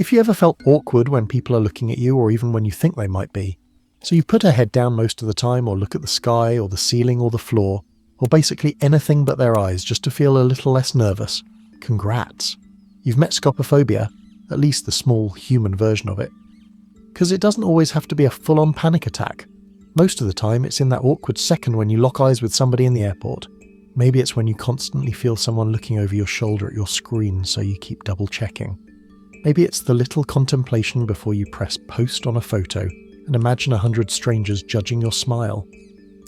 If you ever felt awkward when people are looking at you or even when you think they might be, so you put a head down most of the time or look at the sky or the ceiling or the floor, or basically anything but their eyes just to feel a little less nervous, congrats. You've met scopophobia, at least the small human version of it. Because it doesn't always have to be a full-on panic attack. Most of the time it's in that awkward second when you lock eyes with somebody in the airport. Maybe it's when you constantly feel someone looking over your shoulder at your screen so you keep double-checking. Maybe it's the little contemplation before you press post on a photo and imagine 100 strangers judging your smile.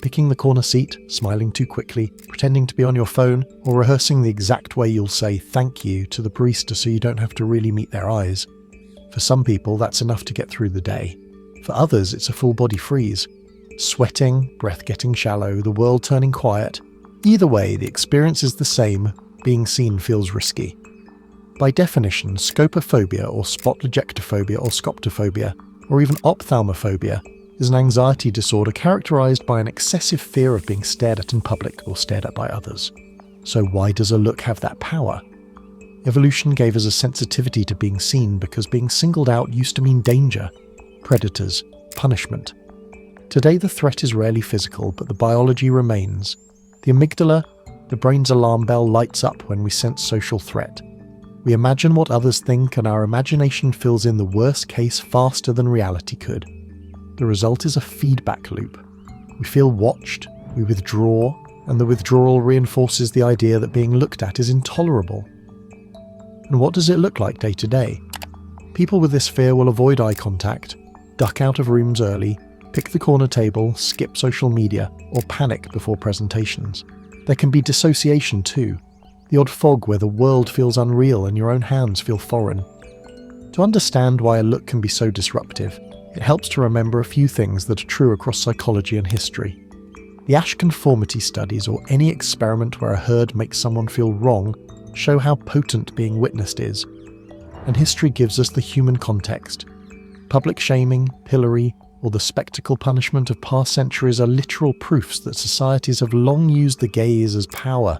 Picking the corner seat, smiling too quickly, pretending to be on your phone, or rehearsing the exact way you'll say thank you to the barista so you don't have to really meet their eyes. For some people, that's enough to get through the day. For others, it's a full-body freeze. Sweating, breath getting shallow, the world turning quiet. Either way, the experience is the same. Being seen feels risky. By definition, scopophobia or spot-ejectophobia or scoptophobia, or even ophthalmophobia, is an anxiety disorder characterized by an excessive fear of being stared at in public or stared at by others. So why does a look have that power? Evolution gave us a sensitivity to being seen because being singled out used to mean danger, predators, punishment. Today the threat is rarely physical, but the biology remains. The amygdala, the brain's alarm bell, lights up when we sense social threat. We imagine what others think, and our imagination fills in the worst case faster than reality could. The result is a feedback loop. We feel watched, we withdraw, and the withdrawal reinforces the idea that being looked at is intolerable. And what does it look like day to day? People with this fear will avoid eye contact, duck out of rooms early, pick the corner table, skip social media, or panic before presentations. There can be dissociation too, the odd fog where the world feels unreal and your own hands feel foreign. To understand why a look can be so disruptive, it helps to remember a few things that are true across psychology and history. The Ash conformity studies, or any experiment where a herd makes someone feel wrong, show how potent being witnessed is. And history gives us the human context. Public shaming, pillory, or the spectacle punishment of past centuries are literal proofs that societies have long used the gaze as power.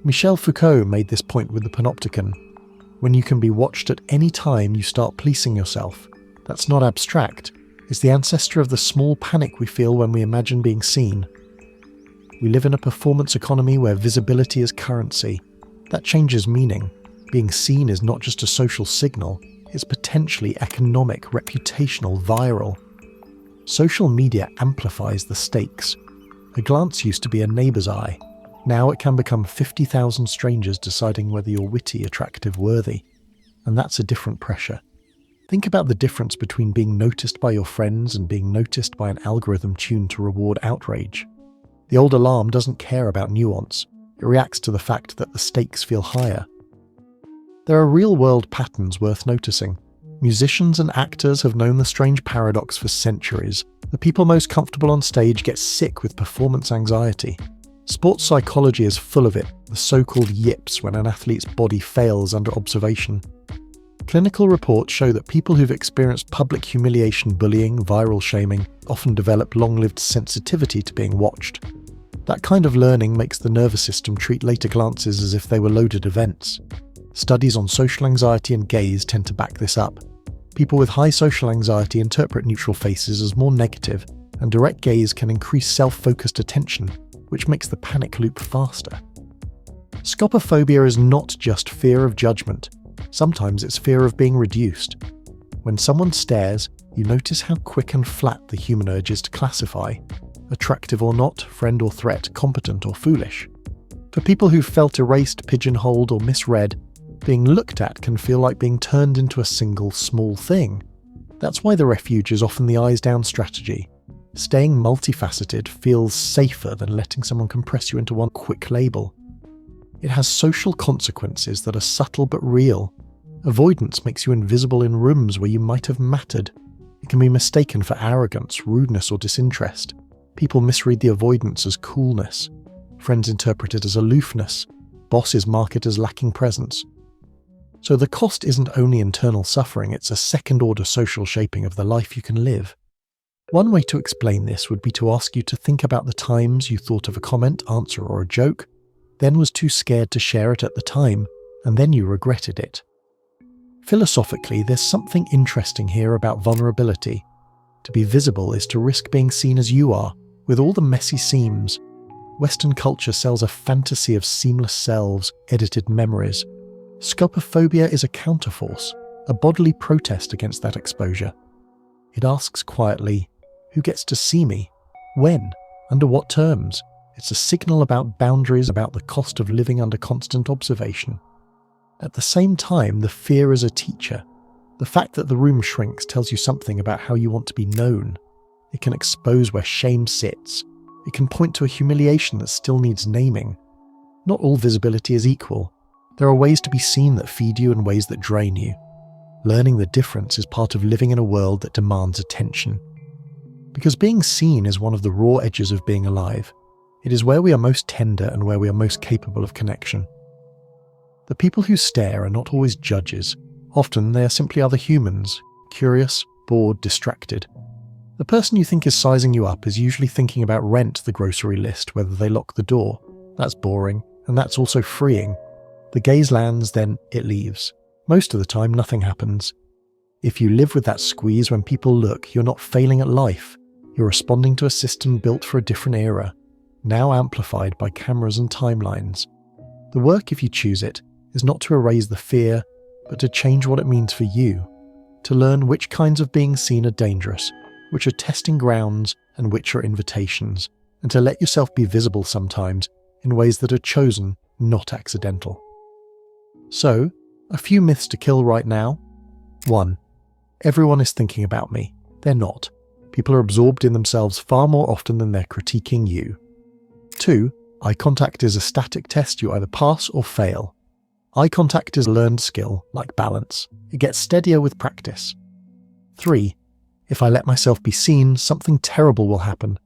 Michel Foucault made this point with the panopticon. When you can be watched at any time, you start policing yourself. That's not abstract. It's the ancestor of the small panic we feel when we imagine being seen. We live in a performance economy where visibility is currency. That changes meaning. Being seen is not just a social signal, it's potentially economic, reputational, viral. Social media amplifies the stakes. A glance used to be a neighbour's eye. Now it can become 50,000 strangers deciding whether you're witty, attractive, worthy. And that's a different pressure. Think about the difference between being noticed by your friends and being noticed by an algorithm tuned to reward outrage. The old alarm doesn't care about nuance. It reacts to the fact that the stakes feel higher. There are real-world patterns worth noticing. Musicians and actors have known the strange paradox for centuries. The people most comfortable on stage get sick with performance anxiety. Sports psychology is full of it, the so-called yips when an athlete's body fails under observation. Clinical reports show that people who've experienced public humiliation, bullying, viral shaming often develop long-lived sensitivity to being watched. That kind of learning makes the nervous system treat later glances as if they were loaded events. Studies on social anxiety and gaze tend to back this up. People with high social anxiety interpret neutral faces as more negative, and direct gaze can increase self-focused attention, which makes the panic loop faster. Scopophobia is not just fear of judgment. Sometimes it's fear of being reduced. When someone stares, you notice how quick and flat the human urge is to classify. Attractive or not, friend or threat, competent or foolish. For people who've felt erased, pigeonholed or misread, being looked at can feel like being turned into a single small thing. That's why the refuge is often the eyes down strategy. Staying multifaceted feels safer than letting someone compress you into one quick label. It has social consequences that are subtle but real. Avoidance makes you invisible in rooms where you might have mattered. It can be mistaken for arrogance, rudeness or disinterest. People misread the avoidance as coolness. Friends interpret it as aloofness. Bosses mark it as lacking presence. So the cost isn't only internal suffering, it's a second-order social shaping of the life you can live. One way to explain this would be to ask you to think about the times you thought of a comment, answer or a joke, then was too scared to share it at the time, and then you regretted it. Philosophically, there's something interesting here about vulnerability. To be visible is to risk being seen as you are, with all the messy seams. Western culture sells a fantasy of seamless selves, edited memories. Scopophobia is a counterforce, a bodily protest against that exposure. It asks quietly, who gets to see me? When? Under what terms? It's a signal about boundaries, about the cost of living under constant observation. At the same time, the fear is a teacher. The fact that the room shrinks tells you something about how you want to be known. It can expose where shame sits. It can point to a humiliation that still needs naming. Not all visibility is equal. There are ways to be seen that feed you and ways that drain you. Learning the difference is part of living in a world that demands attention. Because being seen is one of the raw edges of being alive. It is where we are most tender and where we are most capable of connection. The people who stare are not always judges. Often they are simply other humans, curious, bored, distracted. The person you think is sizing you up is usually thinking about rent, the grocery list, whether they lock the door. That's boring, and that's also freeing. The gaze lands, then it leaves. Most of the time, nothing happens. If you live with that squeeze when people look, you're not failing at life. You're responding to a system built for a different era, now amplified by cameras and timelines. The work, if you choose it, is not to erase the fear, but to change what it means for you, to learn which kinds of being seen are dangerous, which are testing grounds, and which are invitations, and to let yourself be visible sometimes in ways that are chosen, not accidental. So, a few myths to kill right now. 1. Everyone is thinking about me. They're not. People are absorbed in themselves far more often than they're critiquing you. 2. Eye contact is a static test. You either pass or fail. Eye contact is a learned skill, like balance. It gets steadier with practice. 3. If I let myself be seen, something terrible will happen.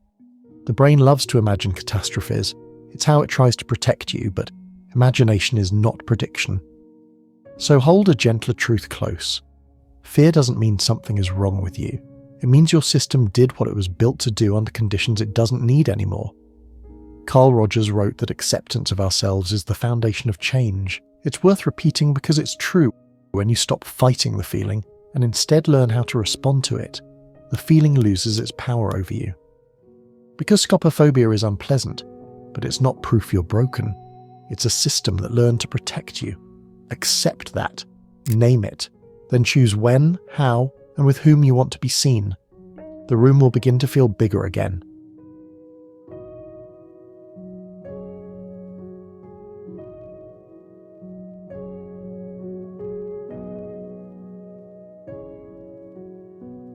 The brain loves to imagine catastrophes. It's how it tries to protect you, but imagination is not prediction. So hold a gentler truth close. Fear doesn't mean something is wrong with you. It means your system did what it was built to do under conditions it doesn't need anymore. Carl Rogers wrote that acceptance of ourselves is the foundation of change. It's worth repeating because it's true. When you stop fighting the feeling and instead learn how to respond to it, the feeling loses its power over you. Because scopophobia is unpleasant, but it's not proof you're broken. It's a system that learned to protect you. Accept that, name it, then choose when, how, and with whom you want to be seen. The room will begin to feel bigger again,